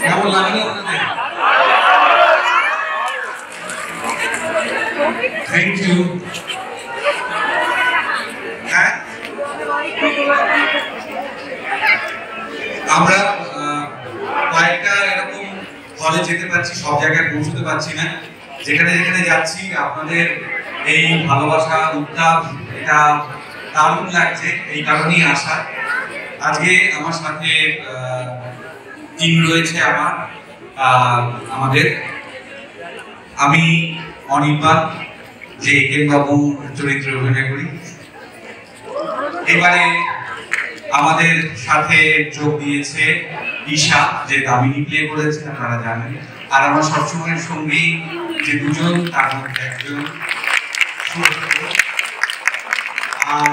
কেমন লাগলো আপনাদের? Thank you. হ্যাঁ, আমরা কয়েকটা এরকম হলে যেতে পারছি, সব জায়গায় পৌঁছতে পারছি না। যেখানে যেখানে যাচ্ছি আপনাদের এই ভালোবাসা, উত্তাপ, এটা দারুণ লাগছে। এই কারণেই আসা। আজকে আমার সাথে টিম রয়েছে আমাদের। আমি অনির্বাণ, যে একেন বাবু চরিত্রে অভিনয় করি। এবারে আমাদের সাথে যোগ দিয়েছে ঈশা, যে দামিনী প্লে করেছে, আপনারা জানেন। আর আমার সবসময়ের সঙ্গী যে দুজন, তার মধ্যে একজন আর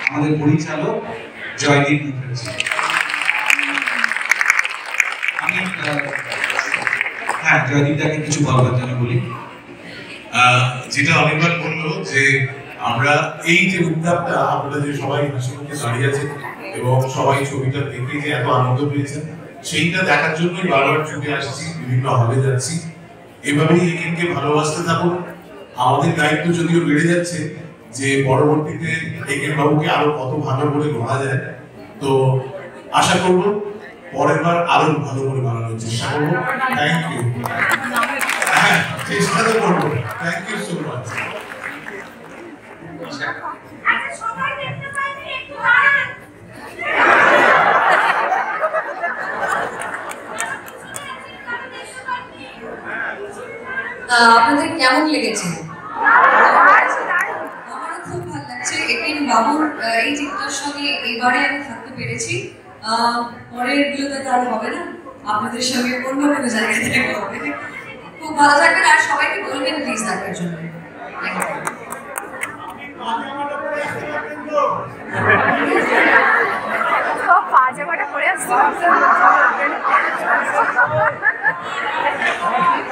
আমাদের পরিচালক জয়দীপ মুখার্জি। আমি জয়দীপটাকে কিছু বলবার জন্য বলি। যেটা অনির্বাণ বললো যে আমরা এই যে উদ্যাপটা, আমরা যে সবাই হাসিমুখে দাঁড়িয়ে আছেন এবং সবাই ছবিটা দেখে যে এত আনন্দ পেয়েছেন, সেইটা দেখার জন্যই বারবার ছুটে আসছি, বিভিন্ন হলে যাচ্ছি। এভাবেই একেনকে ভালোবাসতে থাকুন। আমাদের দায়িত্ব যদিও বেড়ে যাচ্ছে যে পরবর্তীতে একেন বাবুকে আরো কত ভালো করে গড়া যায়। তো আশা করবো পরের বার আরো ভালো করে বানানোর চেষ্টা করবো। Thank you. হ্যাঁ, চেষ্টা তো করবো। Thank you so much. আপনাদের কেমন লেগেছে? আমারও খুব ভালো লাগছে। একেন বাবুর এই চিত্রের সঙ্গে এবারে আমি থাকতে পেরেছি। পরের গুলোতে তো আর হবে না, আপনাদের সঙ্গে অন্য কোনো জায়গায় দেখা হবে। খুব ভালো থাকবেন আর সবাইকে বলবেন প্লিজ দেখার জন্য।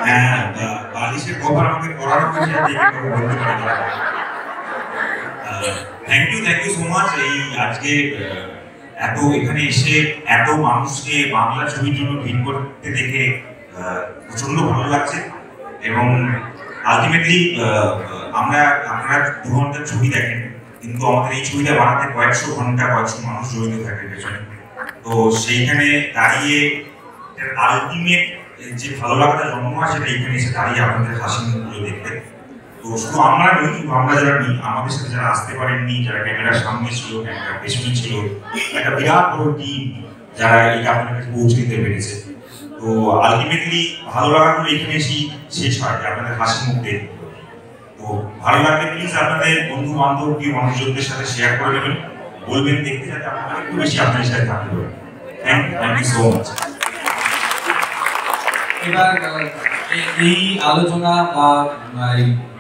হ্যাঁ, বালিশের কভার আমাদের করানো হয়েছে, থ্যাংক ইউ সো মাচ। এই আজকে এত এখানে এসে এত মানুষকে বাংলা ছবির জন্য ভিড় করতে দেখে প্রচন্ড ভালো লাগছে। এবং আলটিমেটলি আপনারা 2 ঘন্টার ছবি দেখেন, কিন্তু আমাদের এই ছবিটা বানাতে কয়েকশো ঘন্টা, কয়েকশো মানুষ জড়িত থাকে পেছনে। তো সেইখানে দাঁড়িয়ে আলটিমেট যে ভালো লাগাটা জন্ম হয়, সেটা এখানে এসে দাঁড়িয়ে আপনাদের হাসি মুখগুলো দেখতে। তো শুধু আমরা নই, শুধু আমরা যারা নেই, আমাদের সাথে যারা আসতে পারেননি, যারা ক্যামেরার সামনে ছিল, ক্যামেরার পেছনে ছিল, একটা বিরাট বড় টিম যারা এটা আপনার কাছে পৌঁছে দিতে পেরেছে। তো আলটিমেটলি ভালো লাগাগুলো এখানে এসেই শেষ হয়, যে আপনাদের হাসি মুখ দেখতে। তো ভালো লাগলে প্লিজ আপনাদের বন্ধু বান্ধব, প্রিয় মানুষজনদের সাথে শেয়ার করে দেবেন, বলবেন দেখতে, যাতে আপনারা একটু বেশি আপনাদের সাথে থাকতে পারেন। Thank you so much. এবার এই আলোচনা বা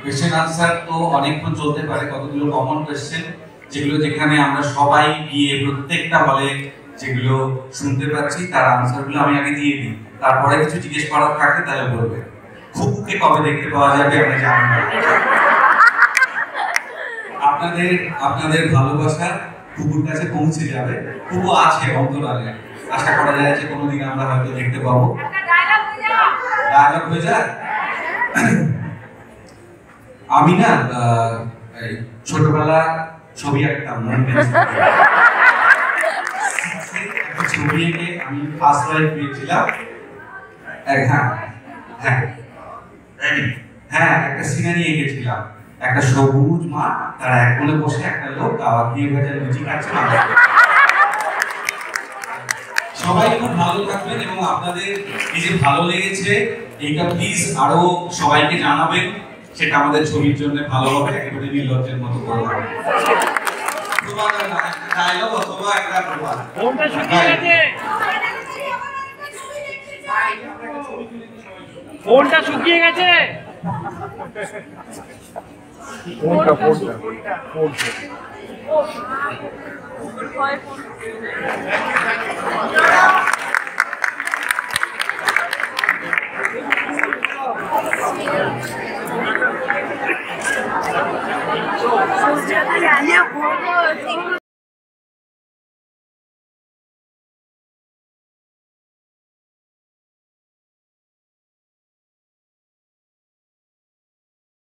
কোয়েশ্চেন আনসার তো অনেকক্ষণ চলতে পারে। কতগুলো কমন কোয়েশ্চেন, যেগুলো যেখানে আমরা সবাই গিয়ে প্রত্যেকটা হলে যেগুলো শুনতে পাচ্ছি, তার আনসারগুলো আমি আগে দিয়ে দিই। তারপরে কিছু জিজ্ঞেস করার থাকে তাহলে বলবে। খুকুকে কবে দেখতে পাওয়া যাবে আমরা জানি না। আপনাদের ভালোবাসা খুকুর কাছে পৌঁছে যাবে। খুকু আছে অন্তরালে, আশা করা যায় যে কোনোদিন আমরা হয়তো দেখতে পাবো। ডায়লগ হয়ে যায়। আমি না ছোটবেলা ছবি আঁকতাম, ছবি এঁকে আমি ফার্স্ট প্রাইজ পেয়েছিলাম। হ্যাঁ, একটা সিনারি এঁকেছিলাম, একটা সবুজ মাঠ, তার এক কোণে বসে একটা লোক দাওয়া দিয়ে ভেজা লুচি খাচ্ছে। সবাই খুব ভালো থাকবেন এবং আপনাদের এই যে ভালো লেগেছে এইটা প্লিজ আরো সবাইকে জানাবেন। সেটা আমাদের ছবির জন্য ভালো হবে। একেবারে নির্লজ্জের মতো করবো ডায়লগ অথবা একটা ফোনটা শুকিয়ে গেছে। Ya,